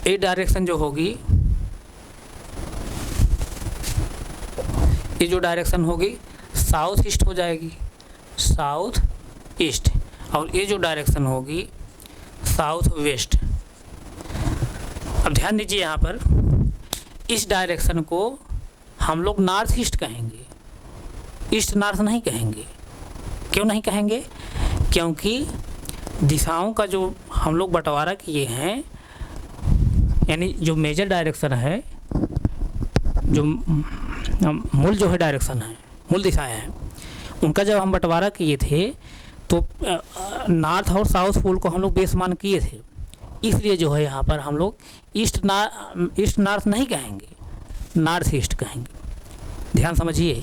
एक डायरेक्शन जो होगी, ये जो डायरेक्शन होगी साउथ ईस्ट हो जाएगी, साउथ ईस्ट। और ये जो डायरेक्शन होगी साउथ वेस्ट। अब ध्यान दीजिए यहाँ पर, इस डायरेक्शन को हम लोग नॉर्थ ईस्ट कहेंगे, ईस्ट नॉर्थ नहीं कहेंगे। क्यों नहीं कहेंगे? क्योंकि दिशाओं का जो हम लोग बंटवारा किए हैं, यानी जो मेजर डायरेक्शन है, जो मूल जो है डायरेक्शन है, मूल दिशाएं हैं, उनका जब हम बंटवारा किए थे तो नॉर्थ और साउथ पोल को हम लोग बेस मान किए थे। इसलिए जो है यहाँ पर हम लोग ईस्ट नॉर्थ नहीं कहेंगे, नॉर्थ ईस्ट कहेंगे। ध्यान समझिए,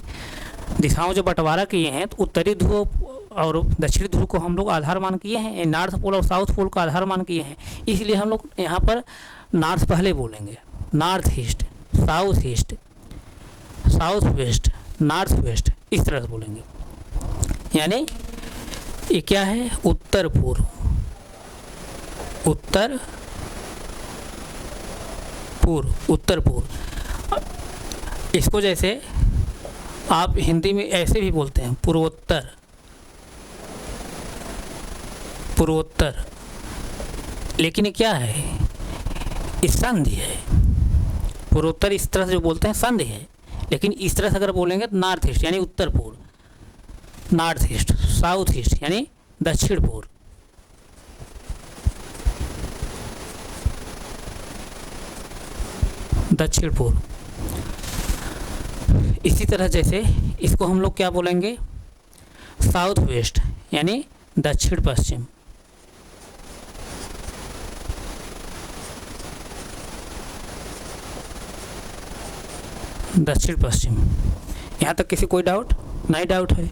दिशाओं जो बंटवारा किए हैं तो उत्तरी ध्रुव और दक्षिणी ध्रुव को हम लोग आधार मान किए हैं, नॉर्थ पोल और साउथ पोल को आधार मान किए हैं। इसलिए हम लोग यहाँ पर नॉर्थ पहले बोलेंगे, north east, south east, south waste, north west, इस तरह से बोलेंगे। यानी ये क्या है? उत्तर पूर्व, उत्तर पूर्व, उत्तर पूर्व। इसको जैसे आप हिंदी में ऐसे भी बोलते हैं, पूर्वोत्तर, पूर्वोत्तर। लेकिन ये क्या है? ये संधि है। पूर्वोत्तर इस तरह से जो बोलते हैं संधि है, लेकिन इस तरह से अगर बोलेंगे तो नॉर्थ ईस्ट यानी उत्तर पूर्व, नॉर्थ ईस्ट, साउथ ईस्ट यानी दक्षिण पूर्व। दक्षिण पूर्व। इसी तरह जैसे इसको हम लोग क्या बोलेंगे? साउथ वेस्ट यानी दक्षिण पश्चिम। दक्षिण पश्चिम। यहाँ तक किसी कोई डाउट? नहीं डाउट है?